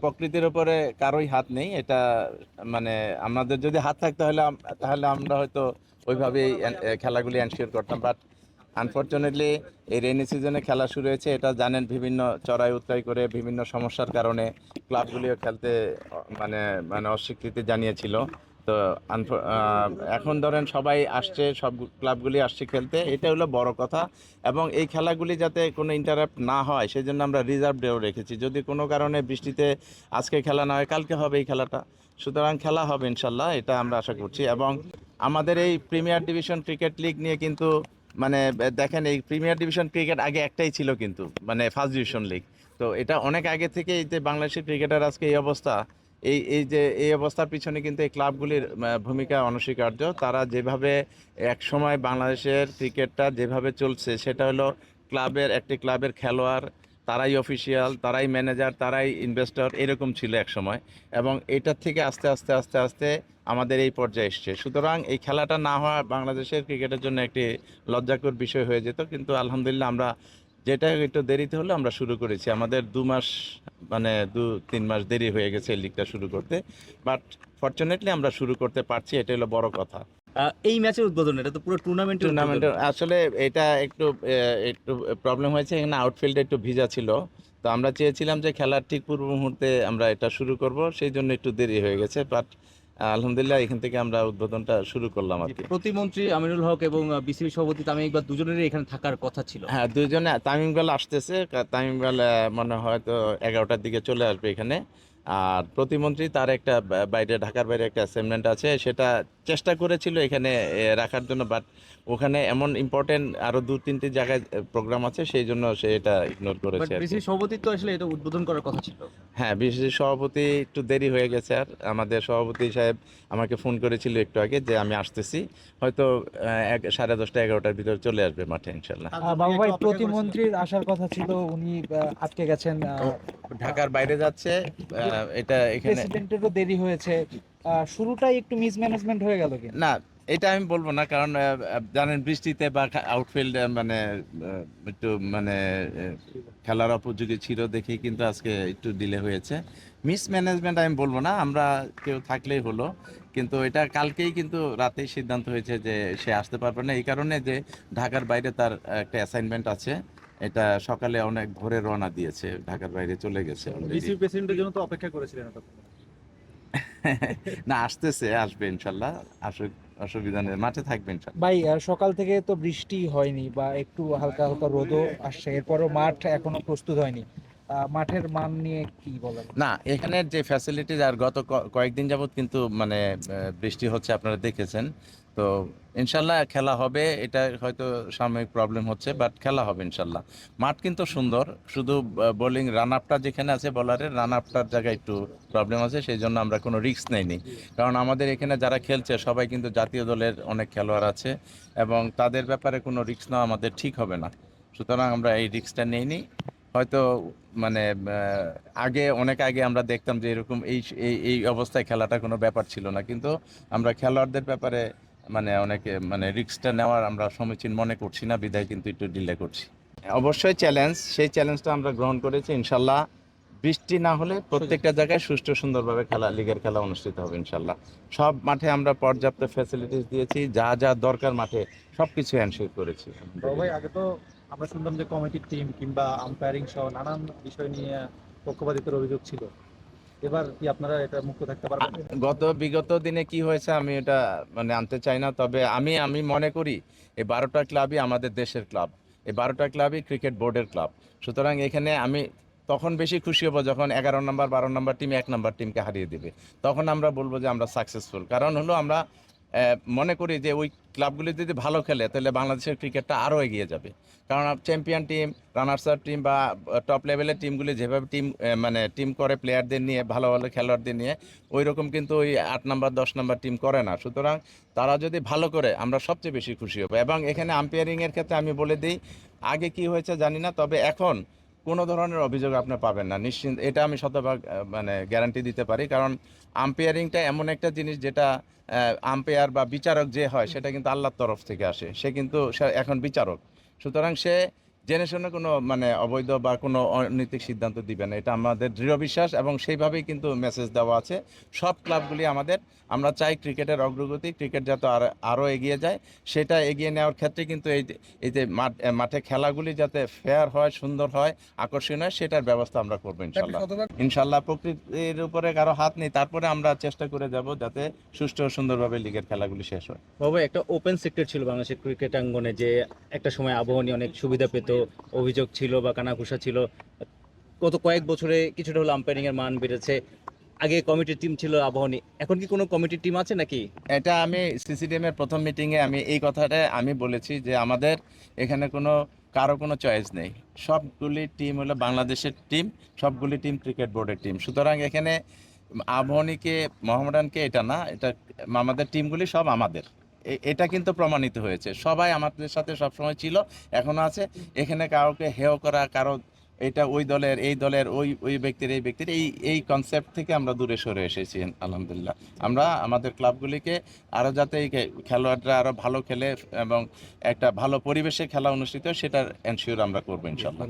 প্রকৃতির উপরে কারোই হাত নেই। এটা মানে আমাদের যদি হাত থাকতো তাহলে আমরা হয়তো ওইভাবেই খেলাগুলি এনশিওর করতাম। বাট আনফরচুনেটলি এই রেইনি সিজনে খেলা শুরু হয়েছে, এটা জানেন, বিভিন্ন চড়াই উতরাই করে বিভিন্ন সমস্যার কারণে ক্লাবগুলিও খেলতে মানে মানে অস্বীকৃতি জানিয়েছিল। তো এখন ধরেন সবাই আসছে, সব ক্লাবগুলি আসছে খেলতে, এটা হলো বড় কথা। এবং এই খেলাগুলি যাতে কোনো ইন্টারাপ্ট না হয় সেজন্য আমরা রিজার্ভ ডেও রেখেছি। যদি কোনো কারণে বৃষ্টিতে আজকে খেলা না হয়, কালকে হবে এই খেলাটা। সুতরাং খেলা হবে ইনশাল্লাহ, এটা আমরা আশা করছি। এবং আমাদের এই প্রিমিয়ার ডিভিশন ক্রিকেট লিগ নিয়ে কিন্তু মানে দেখেন, এই প্রিমিয়ার ডিভিশন ক্রিকেট আগে একটাই ছিল কিন্তু, মানে ফার্স্ট ডিভিশন লিগ। তো এটা অনেক আগে থেকে এই যে বাংলাদেশের ক্রিকেটার আজকে এই অবস্থা, এই যে এই অবস্থার পিছনে কিন্তু এই ক্লাবগুলির ভূমিকা অনস্বীকার্য। তারা যেভাবে এক সময় বাংলাদেশের ক্রিকেটটা যেভাবে চলছে সেটা হলো একটি ক্লাবের খেলোয়াড়, তারাই অফিসিয়াল, তারাই ম্যানেজার, তারাই ইনভেস্টর, এরকম ছিল এক সময়। এবং এটার থেকে আস্তে আস্তে আস্তে আস্তে আমাদের এই পর্যায়ে এসছে। সুতরাং এই খেলাটা না হওয়া বাংলাদেশের ক্রিকেটের জন্য একটি লজ্জাকর বিষয় হয়ে যেত। কিন্তু আলহামদুলিল্লাহ আমরা, যেটা একটু দেরিতে হলো, আমরা শুরু করেছি। আমাদের 2 মাস, মানে 2-3 মাস দেরি হয়ে গেছে এই লিগটা শুরু করতে। বাট ফরচুনেটলি আমরা শুরু করতে পারছি, এটা হলো বড় কথা। এই ম্যাচের উদ্বোধন, এটা তো পুরো টুর্নামেন্টের উদ্বোধন। টুর্নামেন্টের আসলে এটা একটু প্রবলেম হয়েছে, এখানে আউটফিল্ডে একটু ভিজা ছিল। তো আমরা চেয়েছিলাম যে খেলার ঠিক পূর্ব মুহূর্তে আমরা এটা শুরু করব, সেই জন্য একটু দেরি হয়ে গেছে। বাট আলহামদুলিল্লাহ এখান থেকে আমরা উদ্বোধনটা শুরু করলাম আর কি। প্রতিমন্ত্রী আমিনুল হক এবং বিসিবি সভাপতি তামিম ইকবাল দুজনেরই এখানে থাকার কথা ছিল। হ্যাঁ, দুইজনে। তামিম ইকবাল আসতেছে, তামিম ইকবাল মনে হয় হয়তো 11টার দিকে চলে আসবে এখানে। আর প্রতিমন্ত্রী তার একটা বাইরে, ঢাকার বাইরে একটা অ্যাসাইনমেন্ট আছে, সেটা চেষ্টা করেছিল এখানে রাখার জন্য। বাট ওখানে এমন ইম্পর্টেন্ট আরো 2-3টি জায়গায় প্রোগ্রাম আছে, সেই জন্য সে এটা ইগনোর বাট করেছে আর কি। বিসিবি সভাপতি তো আসলে এটা উদ্বোধন করার কথা ছিল। হ্যাঁ, বিসিসি সভাপতি একটু দেরি হয়ে গেছে। আর আমাদের সভাপতি সাহেব আমাকে ফোন করেছিল একটু আগে যে আমি আসতেছি, হয়তো 10:30 11টার ভিতরে চলে আসবে মাঠে ইনশাল্লাহ। বাবু ভাই, প্রতিমন্ত্রীর আসার কথা ছিল, উনি আটকে গেছেন। ও ঢাকার বাইরে যাচ্ছে, এটা এখানে। প্রেসিডেন্টেরও দেরি হয়েছে। শুরুটাই একটু মিসম্যানেজমেন্ট হয়ে গেল কিনা? না, এটা আমি বলবো না, কারণ জানেন বৃষ্টিতে বা আউটফিল্ড মানে একটু মানে খেলার উপযোগী ছিল দেখেই কিন্তু আজকে একটু ডিলে হয়েছে। মিসম্যানেজমেন্ট আমি বলবো না, আমরা কেউ থাকলেই হলো। কিন্তু এটা কালকেই কিন্তু রাতেই সিদ্ধান্ত হয়েছে যে সে আসতে পারবে না, এই কারণে যে ঢাকার বাইরে তার একটা অ্যাসাইনমেন্ট আছে। এটা সকালে অনেক ভোরে রওনা দিয়েছে, ঢাকার বাইরে চলে গেছে অলরেডি। বিসিবি প্রেসিডেন্টের জন্য তো অপেক্ষা করেছিলেন এতক্ষণ। না, আসবে ইনশাল্লাহ, আসুক, অসুবিধা নেই, মাঠে থাকবে ইনশাল্লাহ। ভাই, সকাল থেকে তো বৃষ্টি হয়নি, বা একটু হালকা হালকা রোদও আসছে, এরপরও মাঠ এখনো প্রস্তুত হয়নি। মাঠের মান নিয়ে কি বলেন? না, এখানের যে ফ্যাসিলিটিস, আর গত কয়েকদিন যাবত কিন্তু মানে বৃষ্টি হচ্ছে, আপনারা দেখেছেন। তো ইনশাল্লাহ খেলা হবে। এটা হয়তো সাময়িক প্রবলেম হচ্ছে, বাট খেলা হবে ইনশাল্লাহ। মাঠ কিন্তু সুন্দর, শুধু বোলিং রান আপটা যেখানে আছে, বলারের রান আপটার জায়গায় একটু প্রবলেম আছে, সেই জন্য আমরা কোনো রিস্ক নেইনি। কারণ আমাদের এখানে যারা খেলছে সবাই কিন্তু জাতীয় দলের অনেক খেলোয়াড় আছে, এবং তাদের ব্যাপারে কোনো রিস্ক নেওয়া আমাদের ঠিক হবে না। সুতরাং আমরা এই রিস্কটা নেইনি। হয়তো মানে অনেক আগে আমরা দেখতাম যে এরকম এই এই এই অবস্থায় খেলাটা কোনো ব্যাপার ছিল না, কিন্তু আমরা খেলোয়াড়দের ব্যাপারে মানে অনেকে মানে রিস্কটা নেওয়ার আমরা সমীচীন মনে করছি না, বিধায় কিন্তু একটু ডিলে করছি। অবশ্যই চ্যালেঞ্জ, সেই চ্যালেঞ্জটা আমরা গ্রহণ করেছি ইনশাল্লাহ। বৃষ্টি না হলে প্রত্যেকটা জায়গায় সুষ্ঠু সুন্দরভাবে লিগের খেলা অনুষ্ঠিত হবে ইনশাল্লাহ। সব মাঠে আমরা পর্যাপ্ত ফ্যাসিলিটিস দিয়েছি, যা যা দরকার মাঠে সবকিছু এনশিওর করেছি। তো ভাই, আগে তো আমরা শুনতাম যে কমিটির টিম কিংবা আম্পায়ারিং সহ নানান বিষয় নিয়ে পক্ষপাতিত্বের অভিযোগ ছিল। এবার কি আপনারা এটা মুক্ত থাকতে পারবেন? বিগত দিনে কি হয়েছে আমি এটা মানে আনতে চাই না, তবে আমি আমি মনে করি এই 12টা ক্লাবই আমাদের দেশের ক্লাব, এই 12টা ক্লাবই ক্রিকেট বোর্ডের ক্লাব। সুতরাং এখানে আমি তখন বেশি খুশি হব যখন 11 নম্বর 12 নম্বর টিম 1 নম্বর টিমকে হারিয়ে দেবে। তখন আমরা বলবো যে আমরা সাকসেসফুল। কারণ হলো আমরা মনে করি যে ওই ক্লাবগুলি যদি ভালো খেলে তাহলে বাংলাদেশের ক্রিকেটটা আরও এগিয়ে যাবে। কারণ champion team, runners up team বা টপ লেভেলের টিমগুলি যেভাবে মানে টিম করে প্লেয়ারদের নিয়ে, ভালো ভালো খেলোয়াড়দের নিয়ে, ওই রকম কিন্তু ওই 8 নম্বর 10 নম্বর টিম করে না। সুতরাং তারা যদি ভালো করে আমরা সবচেয়ে বেশি খুশি হব। এবং এখানে আম্পায়ারিংয়ের ক্ষেত্রে আমি বলে দিই, আগে কি হয়েছে জানি না, তবে এখন কোনো ধরনের অভিযোগ আপনি পাবেন না, নিশ্চিন্ত, এটা আমি শতভাগ মানে গ্যারান্টি দিতে পারি। কারণ আম্পায়ারিংটা এমন একটা জিনিস যেটা আম্পায়ার বা বিচারক যে হয় সেটা কিন্তু আল্লাহর তরফ থেকে আসে, সে কিন্তু এখন বিচারক। সুতরাং সে জেনে শুনে কোনো মানে অবৈধ বা কোনো অনৈতিক সিদ্ধান্ত দিবে না, এটা আমাদের দৃঢ় বিশ্বাস এবং সেইভাবেই কিন্তু মেসেজ দেওয়া আছে সব ক্লাবগুলি আমাদের। আমরা চাই ক্রিকেটের অগ্রগতি, ক্রিকেট যাতে আরও এগিয়ে যায়, সেটা এগিয়ে নেওয়ার ক্ষেত্রে কিন্তু এই যে মাঠে খেলাগুলি যাতে ফেয়ার হয়, সুন্দর হয়, আকর্ষণীয় হয়, সেটার ব্যবস্থা আমরা করবো ইনশাল্লাহ। ইনশাল্লাহ প্রকৃতির উপরে কারো হাত নেই, তারপরে আমরা চেষ্টা করে যাব যাতে সুষ্ঠু ও সুন্দরভাবে লিগের খেলাগুলি শেষ হয়। বাবা, একটা ওপেন সেক্টর ছিল বাংলাদেশের ক্রিকেট অঙ্গনে, যে একটা সময় আবাহনী অনেক সুবিধা পেত, অভিযোগ ছিল বা কানাঘুষা ছিল। গত কয়েক বছরে কিছুটা হলো আম্পায়ারিং এর মান বেড়েছে। আগে কমিটির টিম ছিল আবাহনী, এখন কি কোনো কমিটির টিম আছে নাকি? এটা আমি সিসিডিএম এর প্রথম মিটিংয়ে আমি এই কথাটা আমি বলেছি যে আমাদের এখানে কারো কোনো চয়েস নেই, সবগুলি টিম হলো বাংলাদেশের টিম, সবগুলি টিম ক্রিকেট বোর্ডের টিম। সুতরাং এখানে আবাহনীকে, মোহামেডানকে এটা না, এটা আমাদের টিমগুলি সব আমাদের। এটা কিন্তু প্রমাণিত হয়েছে, সবাই আমাদের সাথে সবসময় ছিল, এখনো আছে। এখানে কাউকে হেয় করা, কারো এটা ওই দলের, এই দলের, ওই ব্যক্তির, এই ব্যক্তির, এই কনসেপ্ট থেকে আমরা দূরে সরে এসেছি আলহামদুলিল্লাহ। আমরা আমাদের ক্লাবগুলিকে আরও যাতে এই খেলোয়াড়রা আরও ভালো খেলে এবং একটা ভালো পরিবেশে খেলা অনুষ্ঠিত হয়, সেটার এনশিওর আমরা করবো ইনশাল্লাহ।